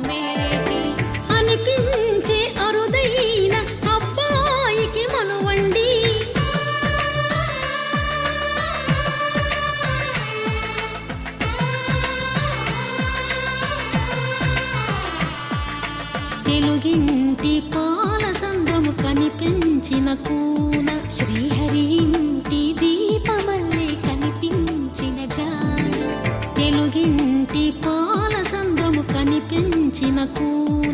అందమేటి అనిపించే అరుదైన అబ్బాయికి మనువండి. తెలుగింటి పాల సంద్రము కనిపించిన కూన శ్రీహరి ఇంటి దీపమల్లే కనిపించిన జాన తెలుగింటి పాల సంద్రము కనిపించిన కూన